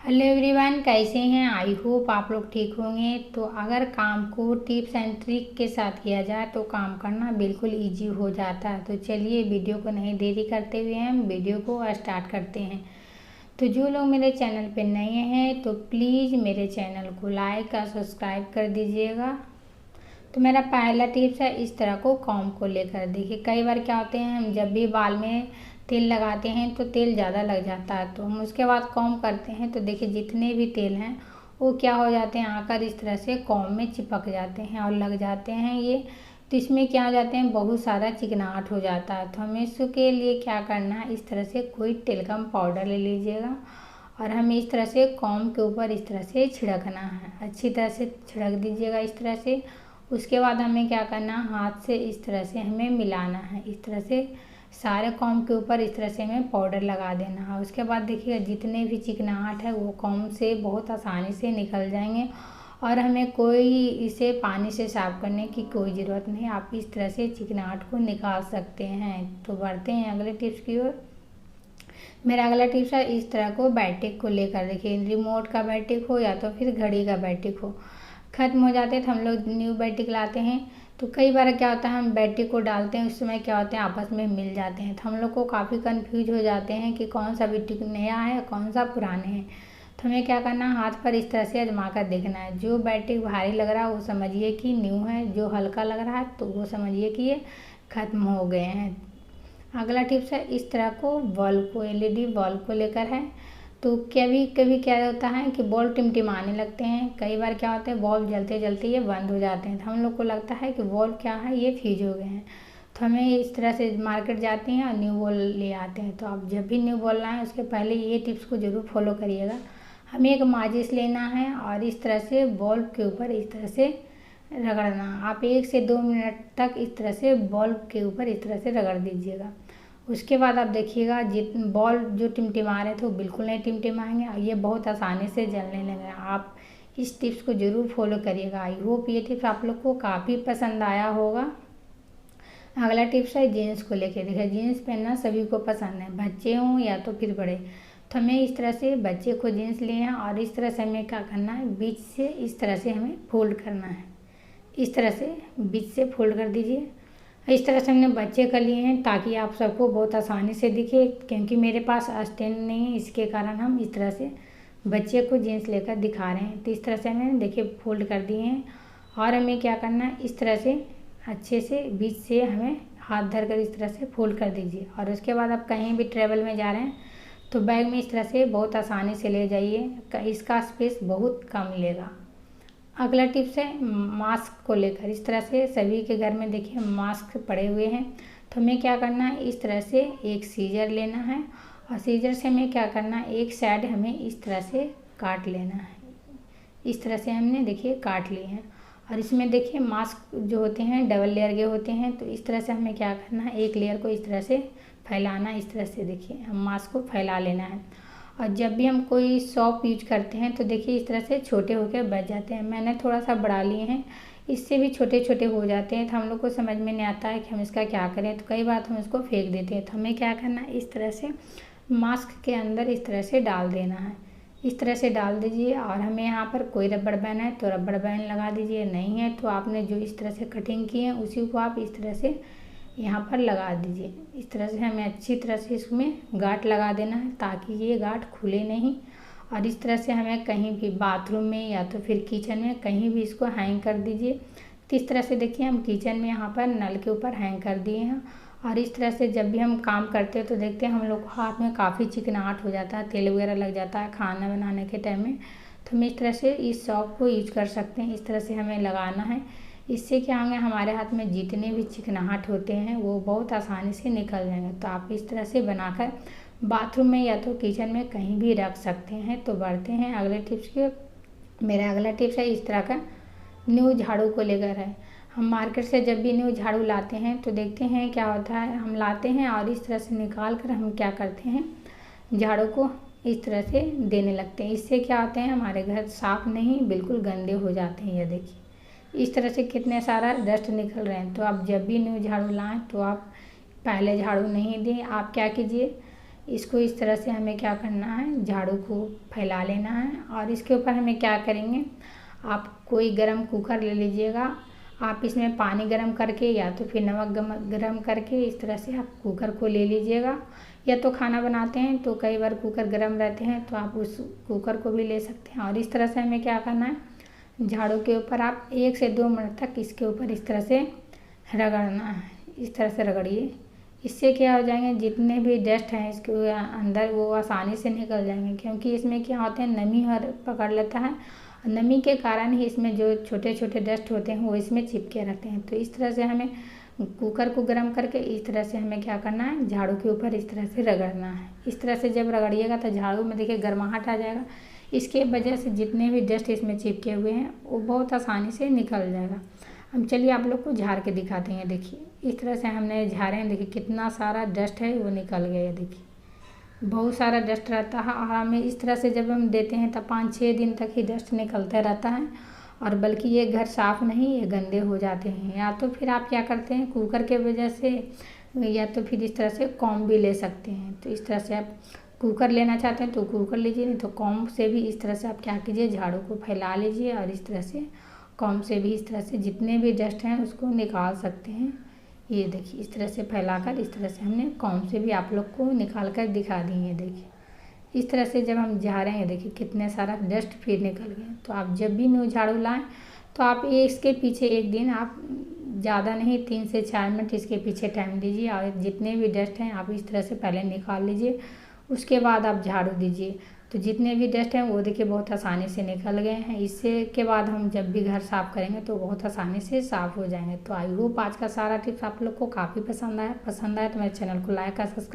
Hello everyone, कैसे हैं? I hope आप लोग ठीक होंगे। तो अगर काम को टिप्स एंड ट्रिक के साथ किया जाए तो काम करना बिल्कुल इजी हो जाता है। तो चलिए वीडियो को नहीं देरी करते हुए हम वीडियो को स्टार्ट करते हैं। तो जो लोग मेरे चैनल पे नए हैं तो प्लीज़ मेरे चैनल को लाइक और सब्सक्राइब कर दीजिएगा। तो मेरा पहला टिप्स है इस तरह को कॉम्ब को लेकर। देखिए कई बार क्या होते हैं, हम जब भी बाल में तेल लगाते हैं तो तेल ज़्यादा लग जाता है, तो हम उसके बाद कॉम्ब करते हैं तो देखिए जितने भी तेल हैं वो क्या हो जाते हैं, आकर इस तरह से कॉम्ब में चिपक जाते हैं और लग जाते हैं ये। तो इसमें क्या हो जाते हैं, बहुत सारा चिकनाहट हो जाता है। तो हमें इसके लिए क्या करना है, इस तरह से कोई टेल्कम पाउडर ले लीजिएगा और हमें इस तरह से कॉम्ब के ऊपर इस तरह से छिड़कना है। अच्छी तरह से छिड़क दीजिएगा इस तरह से। उसके बाद हमें क्या करना, हाथ से इस तरह से हमें मिलाना है। इस तरह से सारे कॉम्ब के ऊपर इस तरह से हमें पाउडर लगा देना है। उसके बाद देखिएगा जितने भी चिकनाहट है वो कॉम्ब से बहुत आसानी से निकल जाएंगे और हमें कोई इसे पानी से साफ करने की कोई ज़रूरत नहीं। आप इस तरह से चिकनाहट को निकाल सकते हैं। तो बढ़ते हैं अगले टिप्स की ओर। मेरा अगला टिप्स है इस तरह को बैटरी को लेकर। देखिए रिमोट का बैटरी हो या तो फिर घड़ी का बैटरी हो, ख़त्म हो जाते हैं तो हम लोग न्यू बैटरी लाते हैं। तो कई बार क्या होता है, हम बैटरी को डालते हैं उस समय क्या होते हैं, आपस में मिल जाते हैं। तो हम लोग को काफ़ी कंफ्यूज हो जाते हैं कि कौन सा बैटरी नया है कौन सा पुराने हैं। तो हमें क्या करना है, हाथ पर इस तरह से आजमा कर देखना है। जो बैटरी भारी लग रहा है वो समझिए कि न्यू है, जो हल्का लग रहा है तो वो समझिए कि ये ख़त्म हो गए हैं। अगला टिप्स है इस तरह को बल्ब को, एलईडी बल्ब को लेकर है। तो कभी कभी क्या होता है कि बल्ब टिमटिमाने लगते हैं। कई बार क्या होता है, बल्ब जलते जलते ये बंद हो जाते हैं। तो हम लोग को लगता है कि बल्ब क्या है, ये फ्यूज हो गए हैं। तो हमें इस तरह से मार्केट जाते हैं और न्यू बल्ब ले आते हैं। तो आप जब भी न्यू बल्ब लाएँ उसके पहले ये टिप्स को ज़रूर फॉलो करिएगा। हमें एक माचिस लेना है और इस तरह से बल्ब के ऊपर इस तरह से रगड़ना। आप 1 से 2 मिनट तक इस तरह से बल्ब के ऊपर इस तरह से रगड़ दीजिएगा। उसके बाद आप देखिएगा बल्ब जो टिमटिमा रहे थे वो बिल्कुल नहीं टिमटिमाएंगे और ये बहुत आसानी से जलने लगेगा। आप इस टिप्स को ज़रूर फॉलो करिएगा। आई होप ये टिप्स आप लोग को काफ़ी पसंद आया होगा। अगला टिप्स है जीन्स को लेकर। देखिए जीन्स पहनना सभी को पसंद है, बच्चे हों या तो फिर बड़े। तो हमें इस तरह से बच्चे को जीन्स लिए हैं और इस तरह से हमें क्या करना है, बीच से इस तरह से हमें फोल्ड करना है। इस तरह से बीच से फोल्ड कर दीजिए। इस तरह से हमने बच्चे कर लिए हैं ताकि आप सबको बहुत आसानी से दिखे, क्योंकि मेरे पास स्टैंड नहीं है, इसके कारण हम इस तरह से बच्चे को जीन्स लेकर दिखा रहे हैं। तो इस तरह से हमें देखिए फोल्ड कर दिए हैं और हमें क्या करना है, इस तरह से अच्छे से बीच से हमें हाथ धर कर इस तरह से फोल्ड कर दीजिए। और उसके बाद आप कहीं भी ट्रैवल में जा रहे हैं तो बैग में इस तरह से बहुत आसानी से ले जाइए, इसका स्पेस बहुत कम लेगा। अगला टिप्स है मास्क को लेकर। इस तरह से सभी के घर में देखिए मास्क पड़े हुए हैं। तो हमें क्या करना है, इस तरह से एक सीजर लेना है और सीजर से हमें क्या करना है, एक साइड हमें इस तरह से काट लेना है। इस तरह से हमने देखिए काट लिए हैं और इसमें देखिए मास्क जो होते हैं डबल लेयर के होते हैं। तो इस तरह से हमें क्या करना है, एक लेयर को इस तरह से फैलाना। इस तरह से देखिए हम मास्क को फैला लेना है। और जब भी हम कोई सॉप यूज करते हैं तो देखिए इस तरह से छोटे होकर बच जाते हैं। मैंने थोड़ा सा बढ़ा लिए हैं, इससे भी छोटे छोटे हो जाते हैं। तो हम लोग को समझ में नहीं आता है कि हम इसका क्या करें, तो कई बार हम इसको फेंक देते हैं। तो हमें क्या करना है, इस तरह से मास्क के अंदर इस तरह से डाल देना है। इस तरह से डाल दीजिए और हमें यहाँ पर कोई रबड़ बैंड है तो रबड़ बैंड लगा दीजिए, नहीं है तो आपने जो इस तरह से कटिंग की है उसी को आप इस तरह से यहाँ पर लगा दीजिए। इस तरह से हमें अच्छी तरह से इसमें गांठ लगा देना है ताकि ये गांठ खुले नहीं। और इस तरह से हमें कहीं भी बाथरूम में या तो फिर किचन में कहीं भी इसको हैंग कर दीजिए। तो इस तरह से देखिए हम किचन में यहाँ पर नल के ऊपर हैंग कर दिए हैं। और इस तरह से जब भी हम काम करते हैं तो देखते हैं हम लोग को हाथ में काफ़ी चिकनाहट हो जाता है, तेल वगैरह लग जाता है खाना बनाने के टाइम में। तो हम इस तरह से इस सॉप को यूज कर सकते हैं। इस तरह से हमें लगाना है। इससे क्या होंगे, हमारे हाथ में जितने भी चिकनाहट होते हैं वो बहुत आसानी से निकल जाएंगे। तो आप इस तरह से बनाकर बाथरूम में या तो किचन में कहीं भी रख सकते हैं। तो बढ़ते हैं अगले टिप्स के। मेरा अगला टिप्स है इस तरह का न्यू झाड़ू को लेकर है। हम मार्केट से जब भी न्यू झाड़ू लाते हैं तो देखते हैं क्या होता है, हम लाते हैं और इस तरह से निकाल कर हम क्या करते हैं, झाड़ू को इस तरह से देने लगते हैं। इससे क्या होते हैं, हमारे घर साफ नहीं बिल्कुल गंदे हो जाते हैं। ये देखिए इस तरह से कितने सारा डस्ट निकल रहे हैं। तो आप जब भी न्यू झाड़ू लाएं तो आप पहले झाड़ू नहीं दें, आप क्या कीजिए, इसको इस तरह से हमें क्या करना है, झाड़ू को फैला लेना है। और इसके ऊपर हमें क्या करेंगे, आप कोई गरम कुकर ले लीजिएगा। आप इसमें पानी गरम करके या तो फिर नमक गरम करके इस तरह से आप कुकर को ले लीजिएगा। या तो खाना बनाते हैं तो कई बार कुकर गरम रहते हैं तो आप उस कुकर को भी ले सकते हैं। और इस तरह से हमें क्या करना है, झाड़ू के ऊपर आप 1 से 2 मिनट तक इसके ऊपर इस तरह से रगड़ना है। इस तरह से रगड़िए। इससे क्या हो जाएंगे, जितने भी डस्ट हैं इसके अंदर वो आसानी से निकल जाएंगे, क्योंकि इसमें क्या होते हैं, नमी हर पकड़ लेता है। नमी के कारण ही इसमें जो छोटे छोटे डस्ट होते हैं वो इसमें चिपके रहते हैं। तो इस तरह से हमें कुकर को गर्म करके इस तरह से हमें क्या करना है, झाड़ू के ऊपर इस तरह से रगड़ना है। इस तरह से जब रगड़िएगा तो झाड़ू में देखिए गर्माहट आ जाएगा। इसके वजह से जितने भी डस्ट इसमें चिपके हुए हैं वो बहुत आसानी से निकल जाएगा। हम चलिए आप लोग को झाड़ के दिखाते हैं। देखिए इस तरह से हमने झाड़े हैं, देखिए कितना सारा डस्ट है वो निकल गया। देखिए बहुत सारा डस्ट रहता है और हमें इस तरह से जब हम देते हैं तब 5-6 दिन तक ही डस्ट निकलता रहता है। और बल्कि ये घर साफ़ नहीं, ये गंदे हो जाते हैं। या तो फिर आप क्या करते हैं, कुकर के वजह से या तो फिर इस तरह से कॉम्ब भी ले सकते हैं। तो इस तरह से आप कुकर लेना चाहते हैं तो कुकर लीजिए, नहीं तो कॉम्ब से भी इस तरह से आप क्या कीजिए, झाड़ू को फैला लीजिए और इस तरह से कॉम्ब से भी इस तरह से जितने भी डस्ट हैं उसको निकाल सकते हैं। ये देखिए इस तरह से फैलाकर इस तरह से हमने कॉम्ब से भी आप लोग को निकाल कर दिखा दी है। देखिए इस तरह से जब हम झाड़ेंगे देखिए कितने सारा डस्ट फिर निकल गए। तो आप जब भी न्यू झाड़ू लाएं तो आप इसके पीछे एक दिन आप ज़्यादा नहीं 3 से 4 मिनट इसके पीछे टाइम दीजिए और जितने भी डस्ट हैं आप इस तरह से पहले निकाल लीजिए। उसके बाद आप झाड़ू दीजिए तो जितने भी डस्ट हैं वो देखिए बहुत आसानी से निकल गए हैं। इससे के बाद हम जब भी घर साफ़ करेंगे तो बहुत आसानी से साफ़ हो जाएंगे। तो आई होप आज का सारा टिप्स आप लोग को काफ़ी पसंद आया तो मेरे चैनल को लाइक और सब्सक्राइब